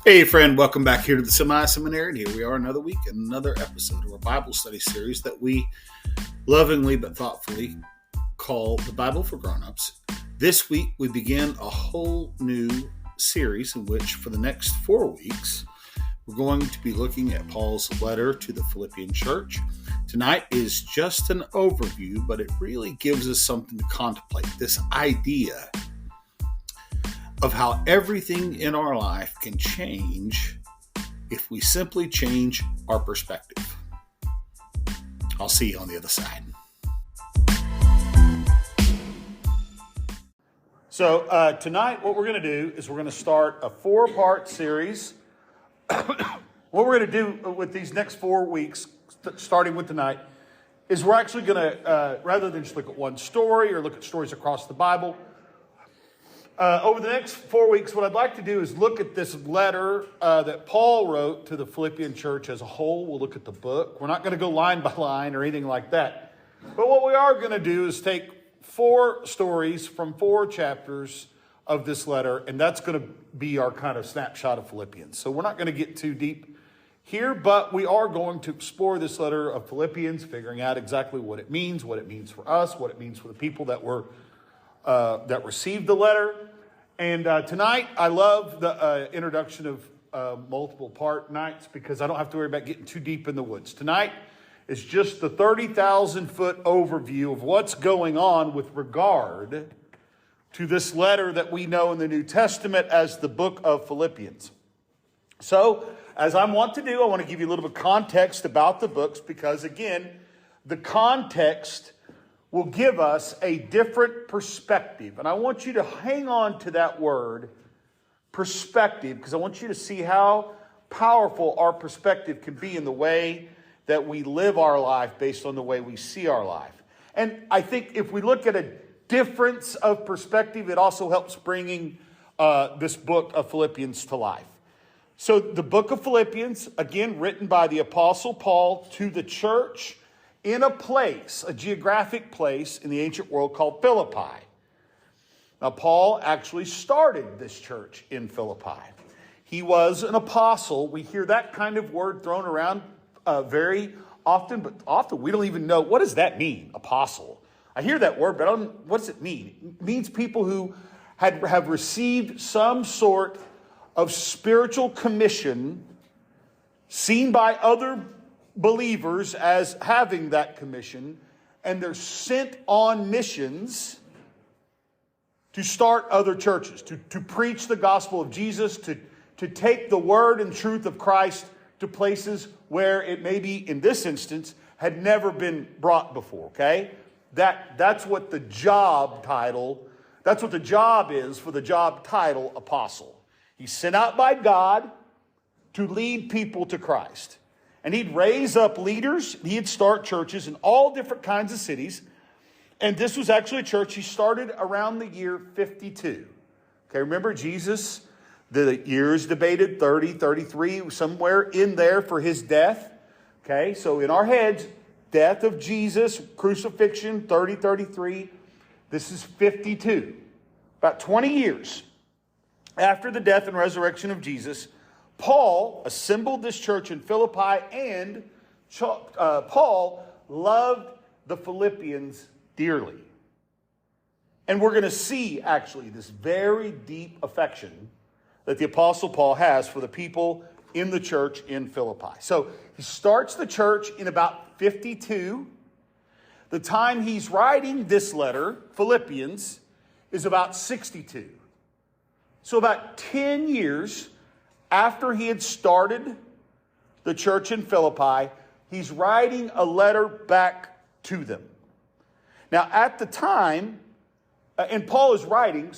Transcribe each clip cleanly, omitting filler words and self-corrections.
Hey friend, welcome back here to the Semi-Seminarian. Here we are another week, another episode of our Bible study series that we lovingly but thoughtfully call the Bible for Grown-Ups. This week we begin a whole new series in which for the next 4 weeks we're going to be looking at Paul's letter to the Philippian Church. Tonight is just an overview, but it really gives us something to contemplate. This idea of how everything in our life can change if we simply change our perspective. I'll see you on the other side. So tonight what we're going to do is we're going to start a 4-part series. What we're going to do with these next 4 weeks, starting with tonight, is we're actually going to, rather than just look at one story or look at stories across the Bible, over the next 4 weeks, what I'd like to do is look at this letter that Paul wrote to the Philippian church as a whole. We'll look at the book. We're not going to go line by line or anything like that. But what we are going to do is take 4 stories from 4 chapters of this letter, and that's going to be our kind of snapshot of Philippians. So we're not going to get too deep here, but we are going to explore this letter of Philippians, figuring out exactly what it means for us, what it means for the people that received the letter. And tonight, I love the introduction of multiple part nights because I don't have to worry about getting too deep in the woods. Tonight is just the 30,000-foot overview of what's going on with regard to this letter that we know in the New Testament as the book of Philippians. So, as I want to do, I want to give you a little bit of context about the books because, again, the context will give us a different perspective. And I want you to hang on to that word, perspective, because I want you to see how powerful our perspective can be in the way that we live our life based on the way we see our life. And I think if we look at a difference of perspective, it also helps bringing this book of Philippians to life. So the book of Philippians, again, written by the Apostle Paul to the church in a place, a geographic place in the ancient world called Philippi. Now, Paul actually started this church in Philippi. He was an apostle. We hear that kind of word thrown around very often, but often we don't even know, what does that mean, apostle? I hear that word, but what does it mean? It means people who have received some sort of spiritual commission seen by other believers as having that commission, and they're sent on missions to start other churches, to preach the gospel of Jesus, to take the word and truth of Christ to places where it maybe, in this instance, had never been brought before, okay? That's what the job is for the job title apostle. He's sent out by God to lead people to Christ. And he'd raise up leaders. He'd start churches in all different kinds of cities. And this was actually a church he started around the year 52. Okay, remember Jesus, the years debated, 30, 33, somewhere in there for his death. Okay, so in our heads, death of Jesus, crucifixion, 30, 33. This is 52. About 20 years after the death and resurrection of Jesus, Paul assembled this church in Philippi, and Paul loved the Philippians dearly. And we're going to see, actually, this very deep affection that the Apostle Paul has for the people in the church in Philippi. So he starts the church in about 52. The time he's writing this letter, Philippians, is about 62. So about 10 years after he had started the church in Philippi, he's writing a letter back to them. Now, at the time, Paul is writing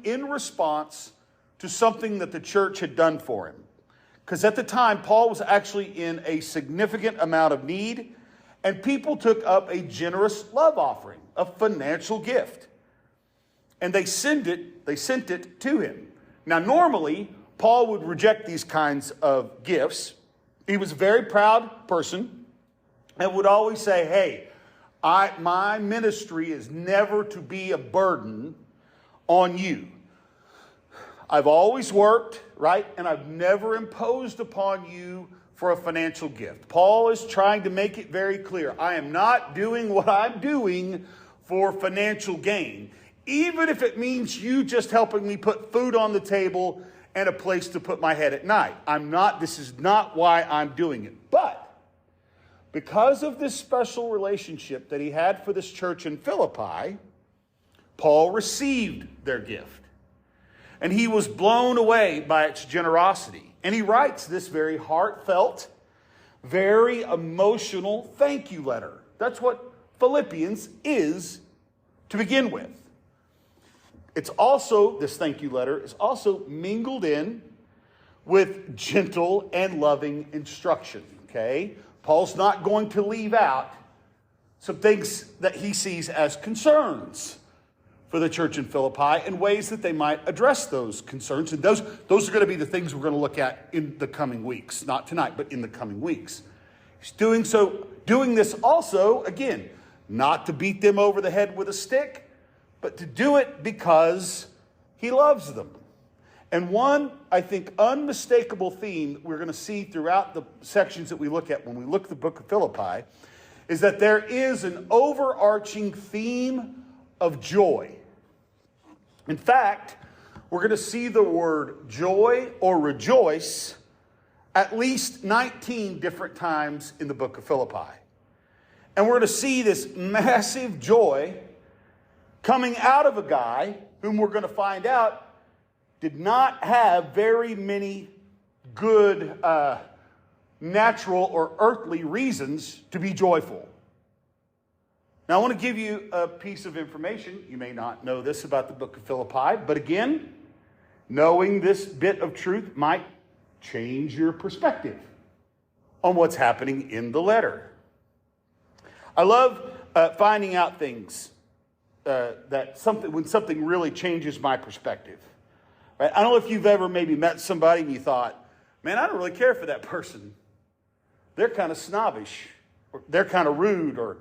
in response to something that the church had done for him. Because at the time, Paul was actually in a significant amount of need, and people took up a generous love offering, a financial gift. And they sent it to him. Now, normally, Paul would reject these kinds of gifts. He was a very proud person and would always say, hey, my ministry is never to be a burden on you. I've always worked, right? And I've never imposed upon you for a financial gift. Paul is trying to make it very clear. I am not doing what I'm doing for financial gain, even if it means you just helping me put food on the table and a place to put my head at night. This is not why I'm doing it. But because of this special relationship that he had for this church in Philippi, Paul received their gift. And he was blown away by its generosity. And he writes this very heartfelt, very emotional thank you letter. That's what Philippians is to begin with. It's also, this thank you letter is also mingled in with gentle and loving instruction, okay? Paul's not going to leave out some things that he sees as concerns for the church in Philippi and ways that they might address those concerns. And those are going to be the things we're going to look at in the coming weeks. Not tonight, but in the coming weeks. He's doing this also, again, not to beat them over the head with a stick, but to do it because he loves them. And one, I think, unmistakable theme we're going to see throughout the sections that we look at when we look at the book of Philippi is that there is an overarching theme of joy. In fact, we're going to see the word joy or rejoice at least 19 different times in the book of Philippi. And we're going to see this massive joy coming out of a guy whom we're going to find out did not have very many good natural or earthly reasons to be joyful. Now, I want to give you a piece of information. You may not know this about the book of Philippi, but again, knowing this bit of truth might change your perspective on what's happening in the letter. I love finding out things when something really changes my perspective. Right? I don't know if you've ever maybe met somebody and you thought, man, I don't really care for that person. They're kind of snobbish, or they're kind of rude, or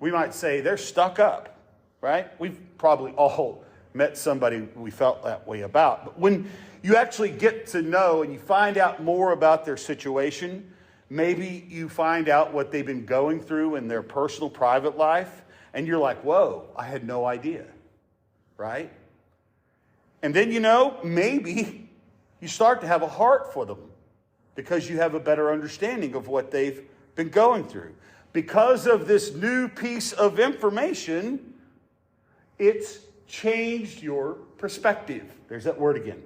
we might say they're stuck up, right? We've probably all met somebody we felt that way about. But when you actually get to know and you find out more about their situation, maybe you find out what they've been going through in their personal, private life, and you're like, whoa, I had no idea, right? And then, maybe you start to have a heart for them because you have a better understanding of what they've been going through. Because of this new piece of information, it's changed your perspective. There's that word again.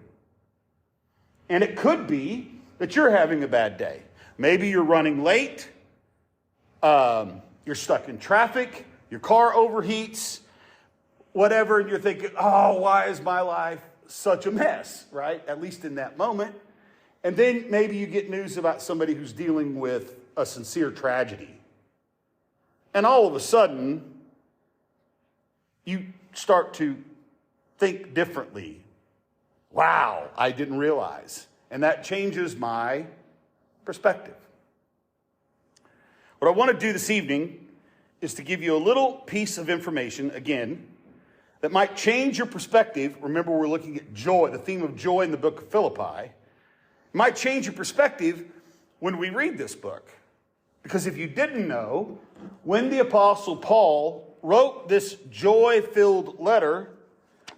And it could be that you're having a bad day. Maybe you're running late. You're stuck in traffic. Your car overheats. Whatever. And you're thinking, oh, why is my life such a mess? Right? At least in that moment. And then maybe you get news about somebody who's dealing with a sincere tragedy. And all of a sudden, you start to think differently. Wow, I didn't realize. And that changes my perspective. What I want to do this evening is to give you a little piece of information, again, that might change your perspective. Remember, we're looking at joy, the theme of joy in the book of Philippi. It might change your perspective when we read this book. Because if you didn't know, when the Apostle Paul wrote this joy-filled letter,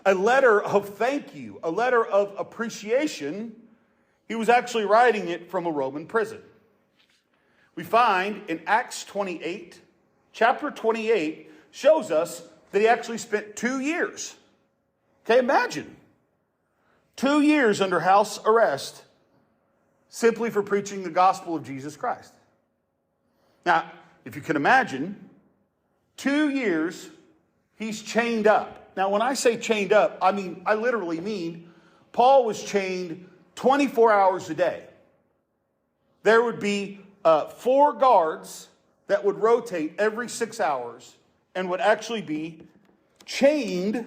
a letter of thank you, a letter of appreciation, he was actually writing it from a Roman prison. We find in Acts 28, chapter 28, shows us that he actually spent 2 years. Okay, imagine. 2 years under house arrest simply for preaching the gospel of Jesus Christ. Now, if you can imagine, 2 years he's chained up. Now, when I say chained up, I literally mean Paul was chained 24 hours a day. There would be 4 guards that would rotate every 6 hours and would actually be chained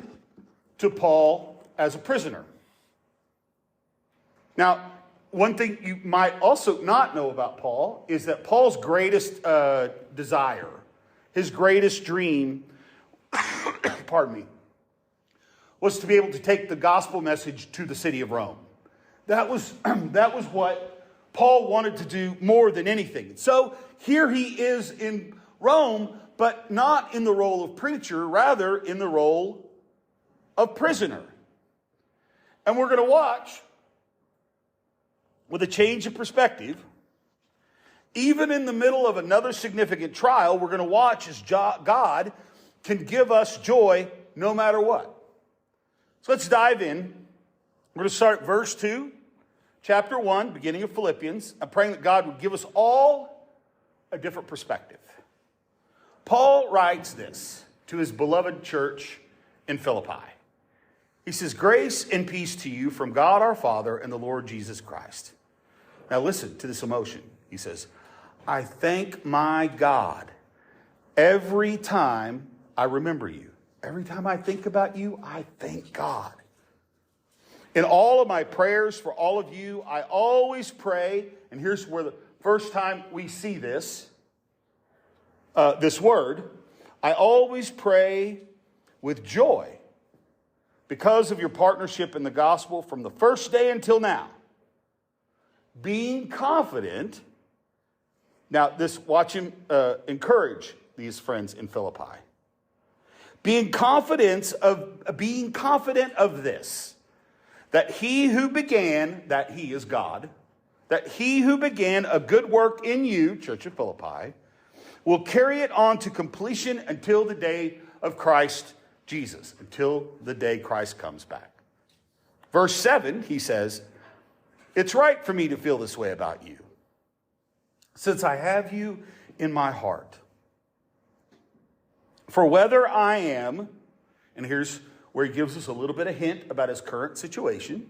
to Paul as a prisoner. Now, one thing you might also not know about Paul is that Paul's greatest desire, his greatest dream, pardon me, was to be able to take the gospel message to the city of Rome. That was what Paul wanted to do more than anything. So here he is in Rome, but not in the role of preacher, rather in the role of prisoner. And we're going to watch, with a change of perspective, even in the middle of another significant trial, we're going to watch as God can give us joy no matter what. So let's dive in. We're going to start at verse 2, chapter 1, beginning of Philippians. I'm praying that God would give us all a different perspective. Paul writes this to his beloved church in Philippi. He says, "Grace and peace to you from God our Father and the Lord Jesus Christ." Now listen to this emotion. He says, "I thank my God every time I remember you." Every time I think about you, I thank God. "In all of my prayers for all of you, I always pray," and here's where the first time we see this word, "I always pray with joy because of your partnership in the gospel from the first day until now, being confident." Now, watch him encourage these friends in Philippi. Being confident of this, that he who began, that he is God, that he who began a good work in you, Church of Philippi, will carry it on to completion until the day of Christ Jesus, until the day Christ comes back. Verse 7, he says, "It's right for me to feel this way about you, since I have you in my heart. For whether I am," and here's where he gives us a little bit of hint about his current situation,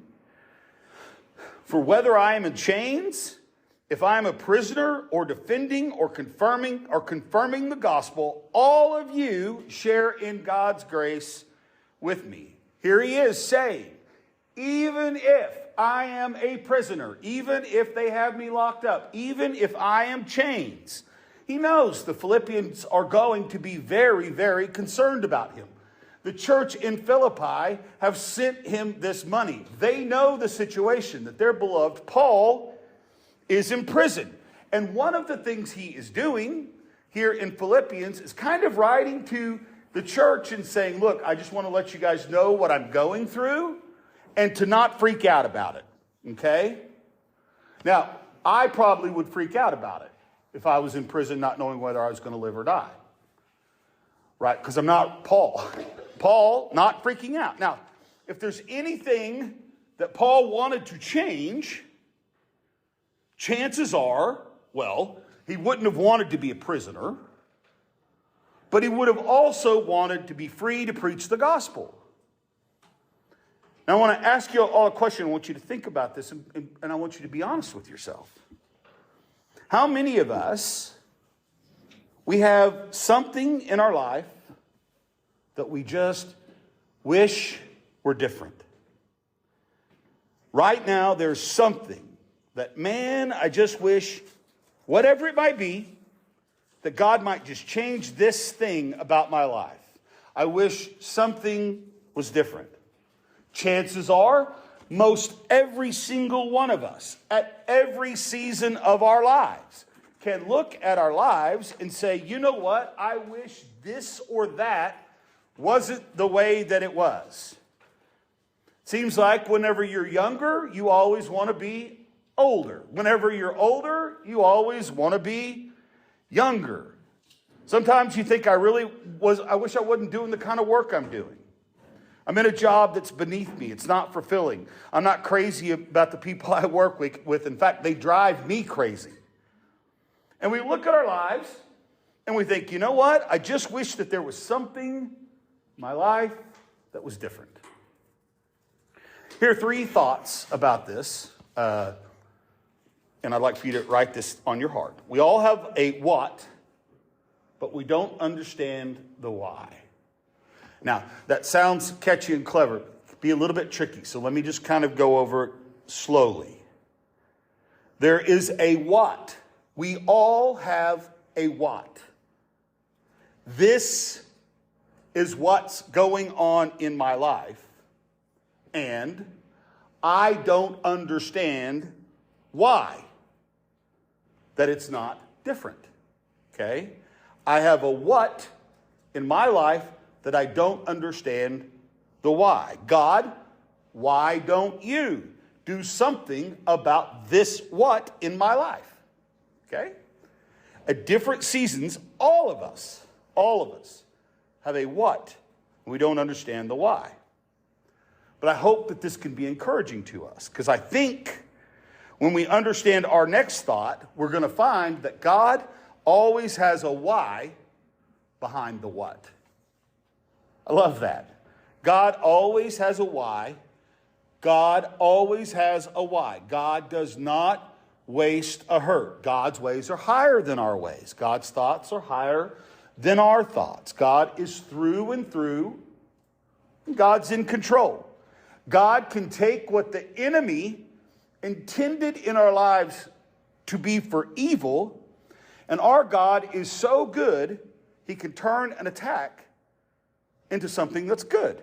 "for whether I am in chains, if I am a prisoner, or defending or confirming the gospel, all of you share in God's grace with me." Here he is saying, even if I am a prisoner, even if they have me locked up, even if I am chains, he knows the Philippians are going to be very, very concerned about him. The church in Philippi have sent him this money. They know the situation, that their beloved Paul is in prison. And one of the things he is doing here in Philippians is kind of writing to the church and saying, look, I just want to let you guys know what I'm going through and to not freak out about it. Okay? Now, I probably would freak out about it if I was in prison not knowing whether I was going to live or die. Right? Because I'm not Paul. Paul not freaking out. Now, if there's anything that Paul wanted to change, chances are, well, he wouldn't have wanted to be a prisoner, but he would have also wanted to be free to preach the gospel. Now, I want to ask you all a question. I want you to think about this, and I want you to be honest with yourself. How many of us, we have something in our life that we just wish were different? Right now, there's something that, man, I just wish, whatever it might be, that God might just change this thing about my life. I wish something was different. Chances are, most every single one of us, at every season of our lives, can look at our lives and say, you know what? I wish this or that wasn't the way that it was. Seems like whenever you're younger, you always want to be older. Whenever you're older, you always want to be younger. Sometimes you think I wish I wasn't doing the kind of work I'm doing. I'm in a job that's beneath me. It's not fulfilling. I'm not crazy about the people I work with. In fact, they drive me crazy. And we look at our lives and we think, you know what? I just wish that there was something in my life that was different. Here are 3 thoughts about this. And I'd like for you to write this on your heart. We all have a what, but we don't understand the why. Now, that sounds catchy and clever. It can be a little bit tricky, so let me just kind of go over it slowly. There is a what. We all have a what. This is what's going on in my life, and I don't understand why that it's not different. Okay? I have a what in my life that I don't understand the why. God, why don't you do something about this what in my life? Okay? At different seasons, all of us have a what. We don't understand the why. But I hope that this can be encouraging to us, because I think when we understand our next thought, we're going to find that God always has a why behind the what. I love that. God always has a why. God always has a why. God does not waste a hurt. God's ways are higher than our ways. God's thoughts are higher than our thoughts. God is through and through. God's in control. God can take what the enemy intended in our lives to be for evil, and our God is so good, he can turn an attack into something that's good.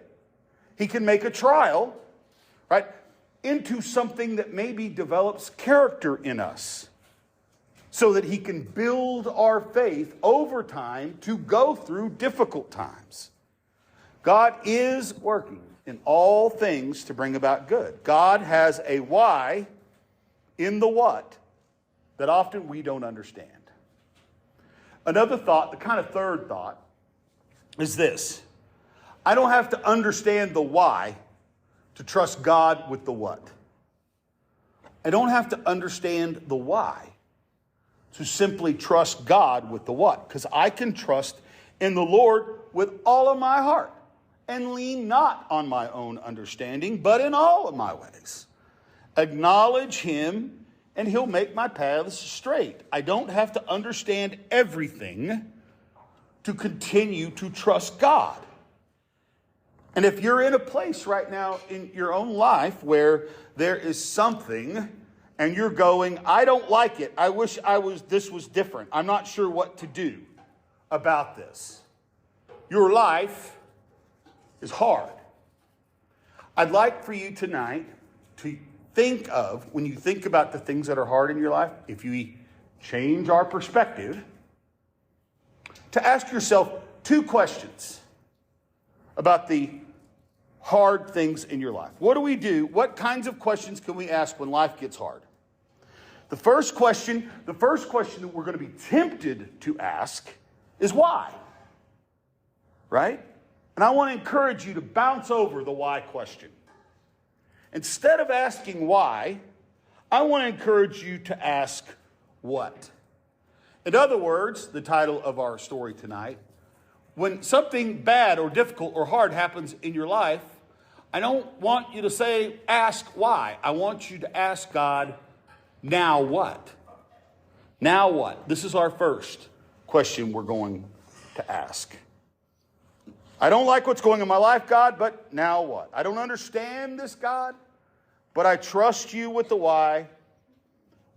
He can make a trial, right, into something that maybe develops character in us, so that he can build our faith over time to go through difficult times. God is working in all things to bring about good. God has a why in the what that often we don't understand. Another thought, the kind of third thought, is this. I don't have to understand the why to trust God with the what. I don't have to understand the why to simply trust God with the what, because I can trust in the Lord with all of my heart and lean not on my own understanding, but in all of my ways. Acknowledge him, and he'll make my paths straight. I don't have to understand everything to continue to trust God. And if you're in a place right now in your own life where there is something and you're going, I don't like it. I wish this was different. I'm not sure what to do about this. Your life is hard. I'd like for you tonight to think of, when you think about the things that are hard in your life, if you change our perspective, to ask yourself 2 questions about the hard things in your life. What do we do? What kinds of questions can we ask when life gets hard? The first question that we're going to be tempted to ask is why? Right? And I want to encourage you to bounce over the why question. Instead of asking why, I want to encourage you to ask what. In other words, the title of our story tonight, when something bad or difficult or hard happens in your life, I don't want you to say, ask why. I want you to ask God, now what? Now what? This is our first question we're going to ask. I don't like what's going on in my life, God, but now what? I don't understand this, God, but I trust you with the why.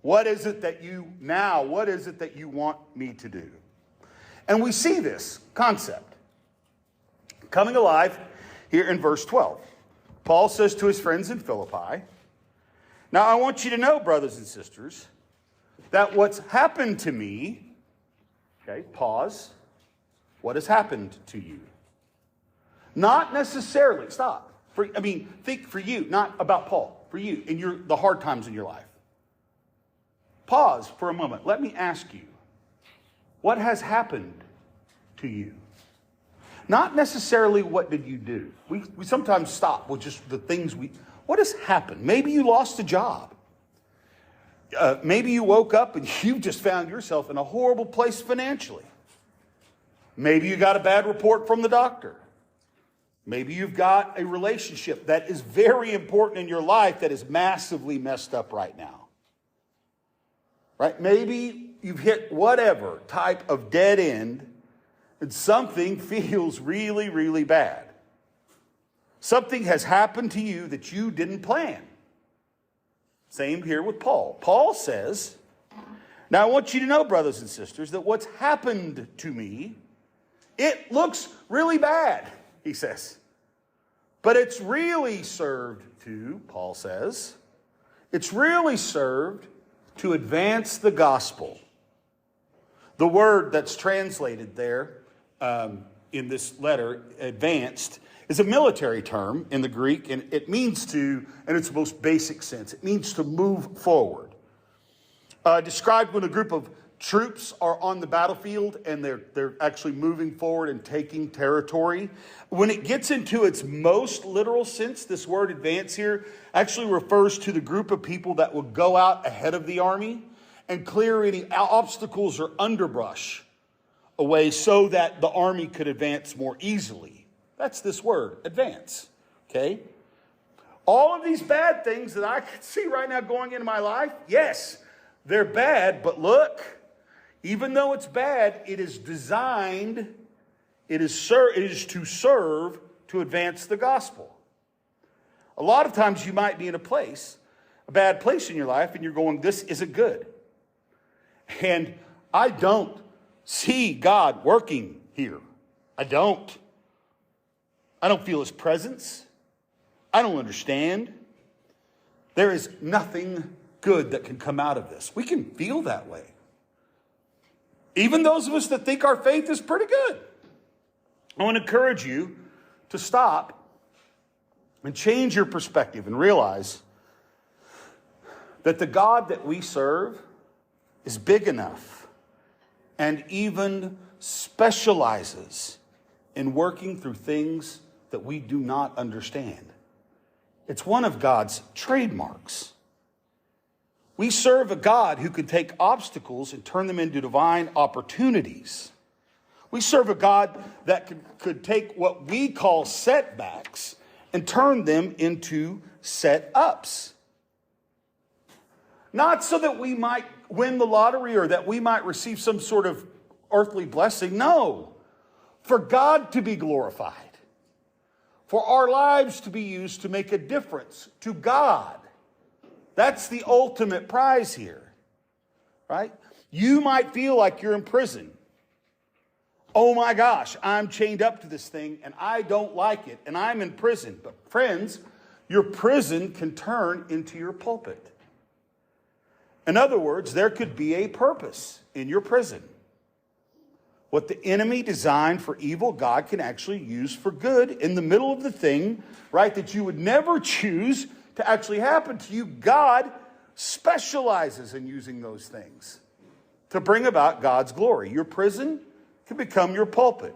What is it that you want me to do? And we see this concept coming alive here in verse 12. Paul says to his friends in Philippi, now I want you to know, brothers and sisters, that what's happened to me, okay, pause, what has happened to you? Not necessarily, stop. Think for you, not about Paul, for you, in the hard times in your life. Pause for a moment. Let me ask you, what has happened to you? Not necessarily what did you do. We sometimes stop with just the things what has happened? Maybe you lost a job. Maybe you woke up and you just found yourself in a horrible place financially. Maybe you got a bad report from the doctor. Maybe you've got a relationship that is very important in your life that is massively messed up right now. Right? Maybe you've hit whatever type of dead end and something feels really, really bad. Something has happened to you that you didn't plan. Same here with Paul. Paul says, now I want you to know, brothers and sisters, that what's happened to me, it looks really bad, he says. But it's really served to, Paul says, it's really served to advance the gospel. The word that's translated there in this letter, advanced, is a military term in the Greek, and it means to, in its most basic sense, it means to move forward. Described when a group of troops are on the battlefield and they're actually moving forward and taking territory. When it gets into its most literal sense, this word advance here actually refers to the group of people that will go out ahead of the army and clear any obstacles or underbrush away so that the army could advance more easily. That's this word, advance. Okay? All of these bad things that I can see right now going into my life, yes, they're bad, but look, even though it's bad, it is designed, it is to serve to advance the gospel. A lot of times you might be in a bad place in your life, and you're going, this isn't good. And I don't see God working here. I don't feel his presence. I don't understand. There is nothing good that can come out of this. We can feel that way. Even those of us that think our faith is pretty good. I want to encourage you to stop and change your perspective and realize that the God that we serve is big enough and even specializes in working through things that we do not understand. It's one of God's trademarks. We serve a God who can take obstacles and turn them into divine opportunities. We serve a God that could take what we call setbacks and turn them into set-ups. Not so that we might win the lottery or that we might receive some sort of earthly blessing. No. For God to be glorified. For our lives to be used to make a difference to God. That's the ultimate prize here, right? You might feel like you're in prison. Oh my gosh, I'm chained up to this thing and I don't like it and I'm in prison. But friends, your prison can turn into your pulpit. In other words, there could be a purpose in your prison. What the enemy designed for evil, God can actually use for good in the middle of the thing, right, that you would never choose to actually happen to you. God specializes in using those things to bring about God's glory. Your prison can become your pulpit.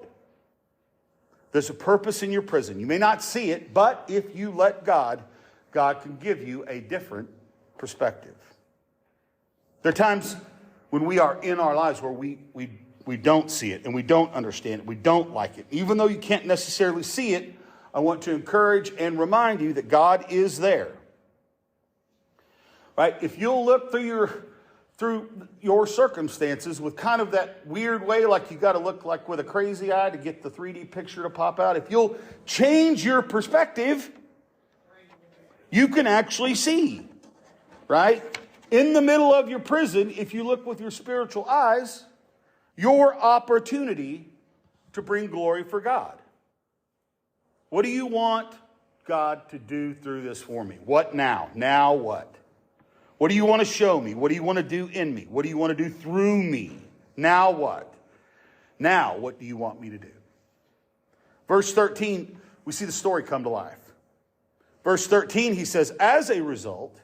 There's a purpose in your prison. You may not see it, but if you let God, God can give you a different perspective. There are times when we are in our lives where we don't see it and we don't understand it. We don't like it. Even though you can't necessarily see it, I want to encourage and remind you that God is there. Right? If you'll look through your circumstances with kind of that weird way, like you got to look like with a crazy eye to get the 3D picture to pop out. If you'll change your perspective, you can actually see. Right? In the middle of your prison, if you look with your spiritual eyes, your opportunity to bring glory for God. What do you want God to do through this for me? What now? Now what? What do you want to show me? What do you want to do in me? What do you want to do through me? Now what? Now what do you want me to do? Verse 13, we see the story come to life. Verse 13, he says, as a result,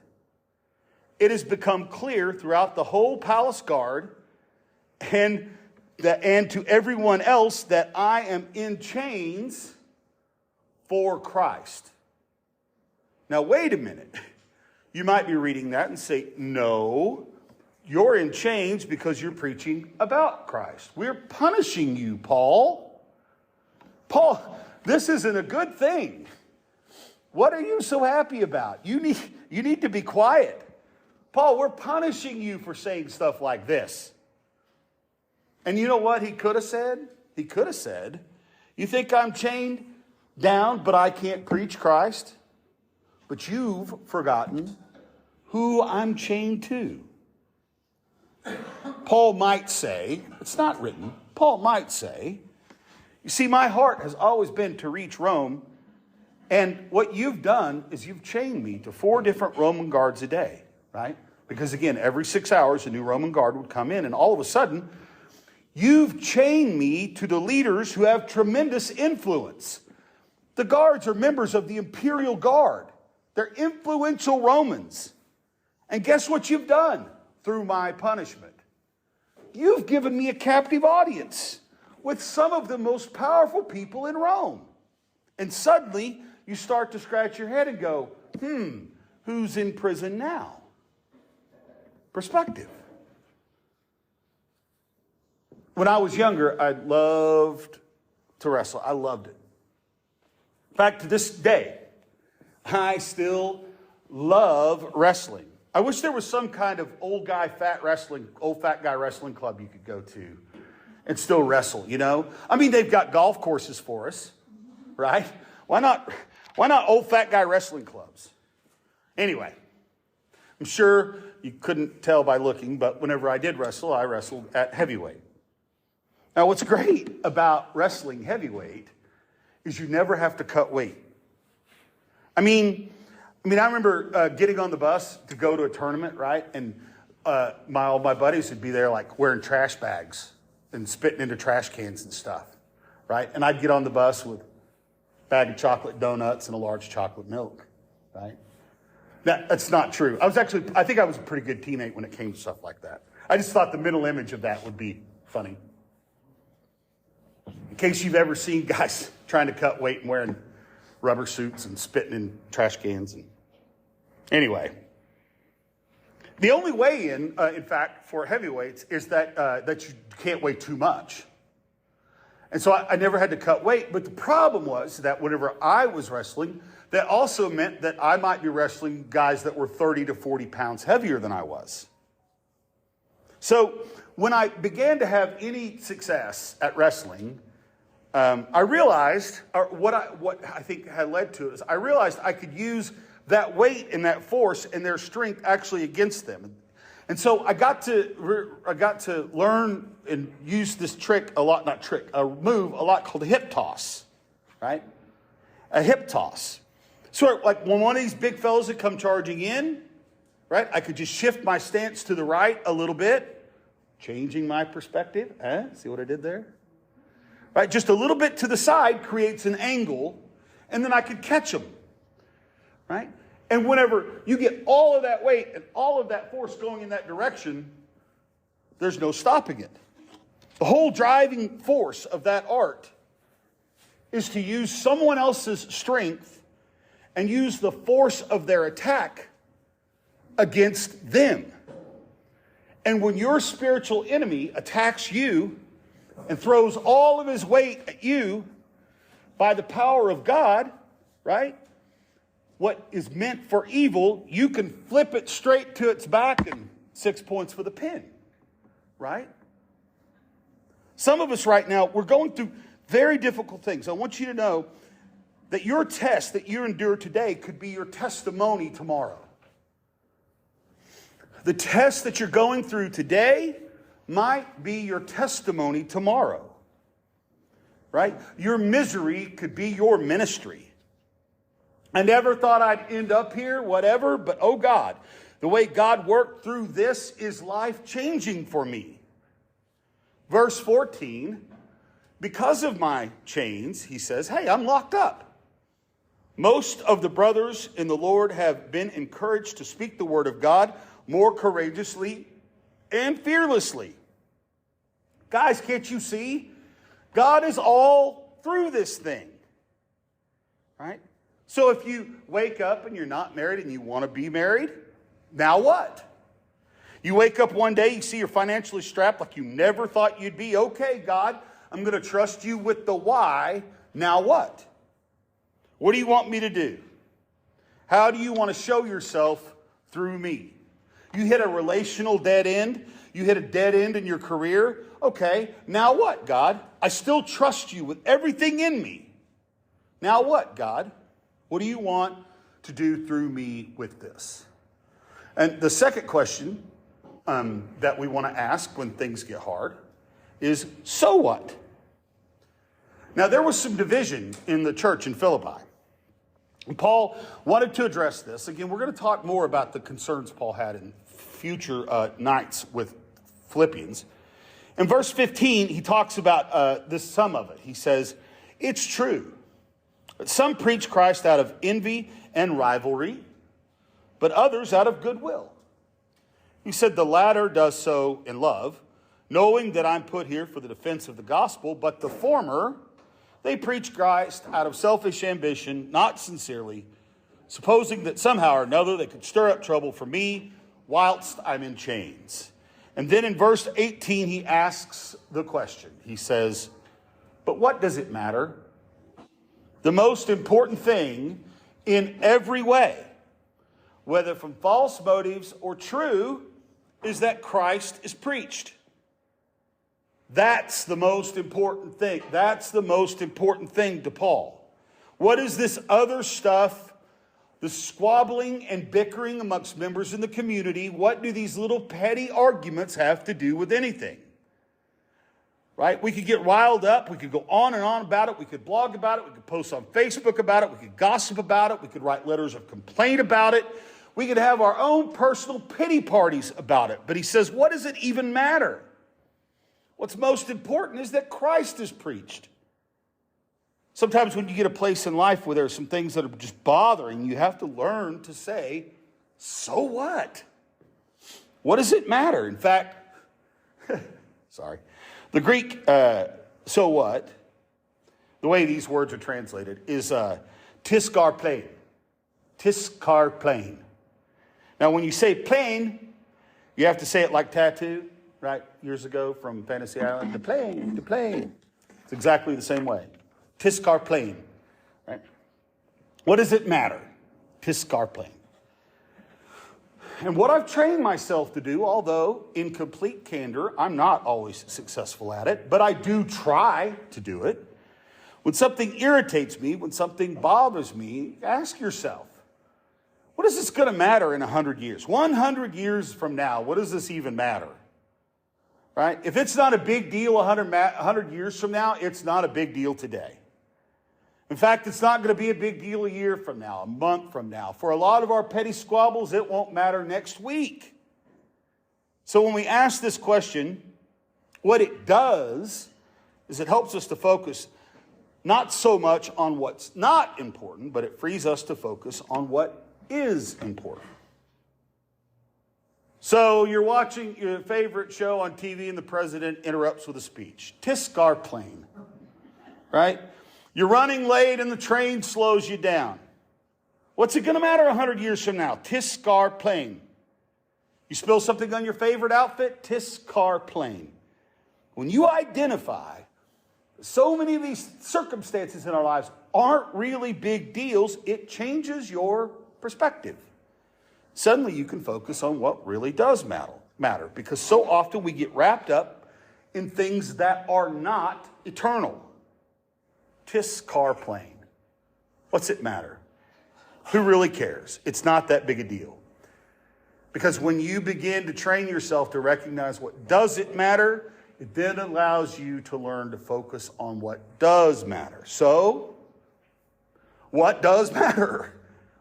it has become clear throughout the whole palace guard and to everyone else that I am in chains for Christ. Now, wait a minute. You might be reading that and say, no, you're in chains because you're preaching about Christ. We're punishing you, Paul. Paul, this isn't a good thing. What are you so happy about? You need to be quiet. Paul, we're punishing you for saying stuff like this. And you know what he could have said? He could have said, you think I'm chained down, but I can't preach Christ? But you've forgotten who I'm chained to. Paul might say, it's not written, Paul might say, you see, my heart has always been to reach Rome, And what you've done is you've chained me to 4 different Roman guards a day, right? Because again, every 6 hours, a new Roman guard would come in, and all of a sudden, you've chained me to the leaders who have tremendous influence. The guards are members of the imperial guard. They're influential Romans. And guess what you've done through my punishment? You've given me a captive audience with some of the most powerful people in Rome. And suddenly, you start to scratch your head and go, who's in prison now? Perspective. When I was younger, I loved to wrestle. I loved it. In fact, to this day, I still love wrestling. I wish there was some kind of old fat guy wrestling club you could go to and still wrestle, you know? I mean, they've got golf courses for us, right? Why not old fat guy wrestling clubs? Anyway, I'm sure you couldn't tell by looking, but whenever I did wrestle, I wrestled at heavyweight. Now, what's great about wrestling heavyweight is you never have to cut weight. I mean, I remember getting on the bus to go to a tournament, right? And all my buddies would be there like wearing trash bags and spitting into trash cans and stuff, right? And I'd get on the bus with a bag of chocolate donuts and a large chocolate milk, right? That's not true. I think I was a pretty good teammate when it came to stuff like that. I just thought the mental image of that would be funny. In case you've ever seen guys trying to cut weight and wearing rubber suits and spitting in trash cans. Anyway, the only way in fact, for heavyweights is that you can't weigh too much. And so I never had to cut weight. But the problem was that whenever I was wrestling, that also meant that I might be wrestling guys that were 30 to 40 pounds heavier than I was. So when I began to have any success at wrestling, I realized, or what I think had led to it is I realized I could use that weight and that force and their strength actually against them. And so I got to learn and use this a move a lot called a hip toss, right? A hip toss. So like when one of these big fellows would come charging in, right? I could just shift my stance to the right a little bit, changing my perspective. See what I did there? Right, just a little bit to the side creates an angle, and then I could catch them, right? And whenever you get all of that weight and all of that force going in that direction, there's no stopping it. The whole driving force of that art is to use someone else's strength and use the force of their attack against them. And when your spiritual enemy attacks you, and throws all of his weight at you by the power of God, right? What is meant for evil, you can flip it straight to its back and 6 points for the pin, right? Some of us right now, we're going through very difficult things. I want you to know that your test that you endure today could be your testimony tomorrow. The test that you're going through today might be your testimony tomorrow, right? Your misery could be your ministry. I never thought I'd end up here, whatever, but oh God, the way God worked through this is life-changing for me. Verse 14, because of my chains, he says, hey, I'm locked up. Most of the brothers in the Lord have been encouraged to speak the word of God more courageously and fearlessly. Guys, can't you see? God is all through this thing, right? So if you wake up and you're not married and you want to be married, now what? You wake up one day, you see you're financially strapped like you never thought you'd be. Okay, God, I'm going to trust you with the why. Now what? What do you want me to do? How do you want to show yourself through me? You hit a relational dead end. You hit a dead end in your career. Okay, now what, God? I still trust you with everything in me. Now what, God? What do you want to do through me with this? And the second question that we want to ask when things get hard is, so what? Now, there was some division in the church in Philippi. And Paul wanted to address this. Again, we're going to talk more about the concerns Paul had in future nights with Philippians. In verse 15, he talks about some of it. He says, it's true. Some preach Christ out of envy and rivalry, but others out of goodwill. He said the latter does so in love, knowing that I'm put here for the defense of the gospel, but the former, they preach Christ out of selfish ambition, not sincerely, supposing that somehow or another they could stir up trouble for me whilst I'm in chains. And then in verse 18, he asks the question. He says, but what does it matter? The most important thing in every way, whether from false motives or true, is that Christ is preached. That's the most important thing. That's the most important thing to Paul. What is this other stuff, the squabbling and bickering amongst members in the community? What do these little petty arguments have to do with anything? Right? We could get riled up. We could go on and on about it. We could blog about it. We could post on Facebook about it. We could gossip about it. We could write letters of complaint about it. We could have our own personal pity parties about it. But he says, what does it even matter? What's most important is that Christ is preached. Sometimes when you get a place in life where there are some things that are just bothering, you have to learn to say, so what? What does it matter? In fact, the Greek, so what, the way these words are translated is tiskarplein. Tiskarplein. Now, when you say plane, you have to say it like tattoo, right? Years ago from Fantasy Island, the plane. It's exactly the same way. Tiskarplein, right? What does it matter? Tiskarplein. And what I've trained myself to do, although in complete candor, I'm not always successful at it, but I do try to do it. When something irritates me, when something bothers me, ask yourself, what is this going to matter in 100 years? 100 years from now, what does this even matter? Right? If it's not a big deal 100 years from now, it's not a big deal today. In fact, it's not going to be a big deal a year from now, a month from now. For a lot of our petty squabbles, it won't matter next week. So when we ask this question, what it does is it helps us to focus not so much on what's not important, but it frees us to focus on what is important. So you're watching your favorite show on TV and the president interrupts with a speech. Tiskarplein, right? You're running late and the train slows you down. What's it going to matter 100 years from now? Tiskarplein. You spill something on your favorite outfit? Tiskarplein. When you identify so many of these circumstances in our lives aren't really big deals, it changes your perspective. Suddenly you can focus on what really does matter, because so often we get wrapped up in things that are not eternal. Tiskarplein. What's it matter? Who really cares? It's not that big a deal. Because when you begin to train yourself to recognize what doesn't matter, it then allows you to learn to focus on what does matter. So, what does matter?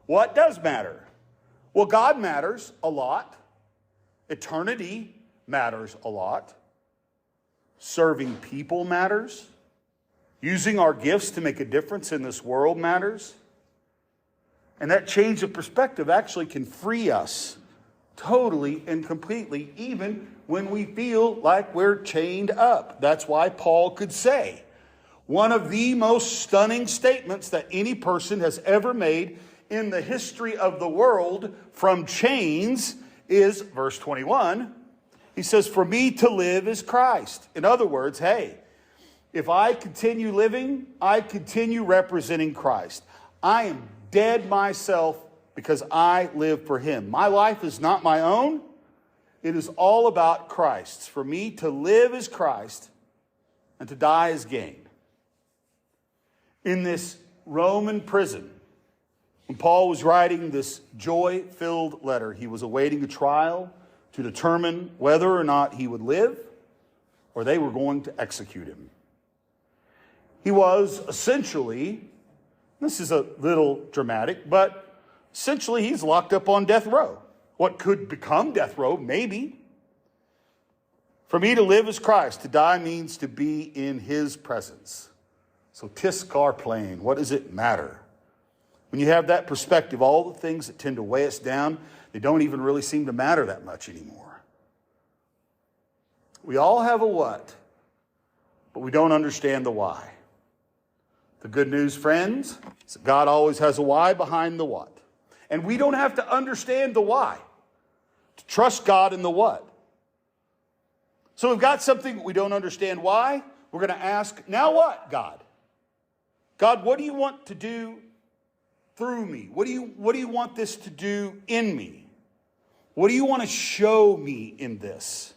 What does matter? Well, God matters a lot. Eternity matters a lot. Serving people matters. Using our gifts to make a difference in this world matters. And that change of perspective actually can free us totally and completely, even when we feel like we're chained up. That's why Paul could say, one of the most stunning statements that any person has ever made in the history of the world from chains is verse 21. He says, for me to live is Christ. In other words, hey, if I continue living, I continue representing Christ. I am dead myself because I live for him. My life is not my own. It is all about Christ's. For me to live is Christ and to die is gain. In this Roman prison, when Paul was writing this joy-filled letter, he was awaiting a trial to determine whether or not he would live or they were going to execute him. He was essentially This is a little dramatic, but essentially he's locked up on death row. What could become death row, maybe. For me to live is Christ. To die means to be in his presence. So tis car plane. What does it matter? When you have that perspective, all the things that tend to weigh us down, they don't even really seem to matter that much anymore. We all have a what, but we don't understand the why. The good news, friends, is that God always has a why behind the what. And we don't have to understand the why to trust God in the what. So we've got something we don't understand why. We're going to ask, now what, God? God, what do you want to do through me? What do you want this to do in me? What do you want to show me in this?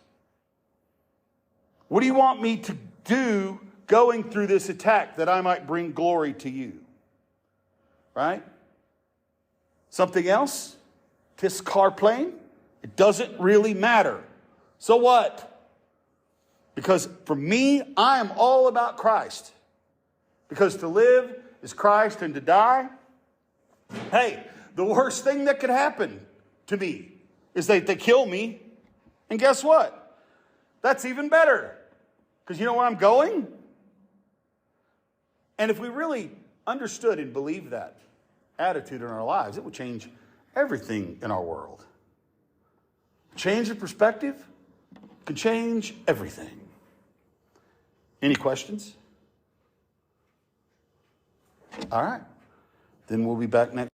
What do you want me to do going through this attack that I might bring glory to you? Right? Something else? Tis car plane? It doesn't really matter. So what? Because for me, I am all about Christ. Because to live is Christ and to die, hey, the worst thing that could happen to me is that they kill me. And guess what? That's even better. Because you know where I'm going? And if we really understood and believed that attitude in our lives, it would change everything in our world. Change of perspective can change everything. Any questions? All right. Then we'll be back next.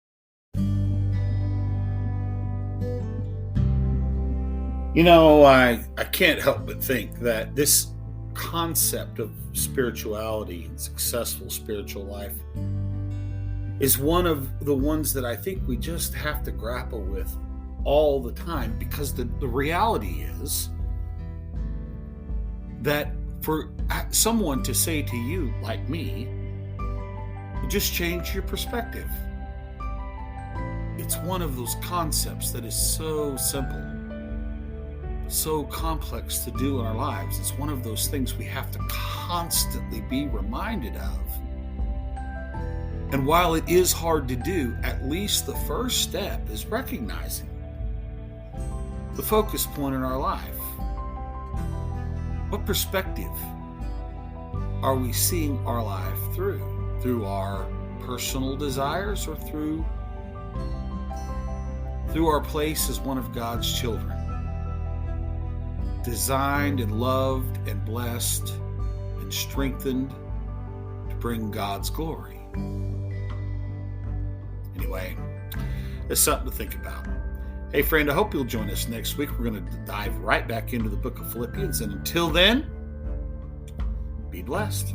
You know, I can't help but think that this concept of spirituality and successful spiritual life is one of the ones that I think we just have to grapple with all the time, because the reality is that for someone to say to you, like me, just change your perspective. It's one of those concepts that is so simple, so complex to do in our lives. It's one of those things we have to constantly be reminded of. And while it is hard to do, at least the first step is recognizing the focus point in our life. What perspective are we seeing our life through? Through our personal desires or through our place as one of God's children? Designed and loved and blessed and strengthened to bring God's glory. Anyway, it's something to think about. Hey friend, I hope you'll join us next week. We're going to dive right back into the book of Philippians. And until then, be blessed.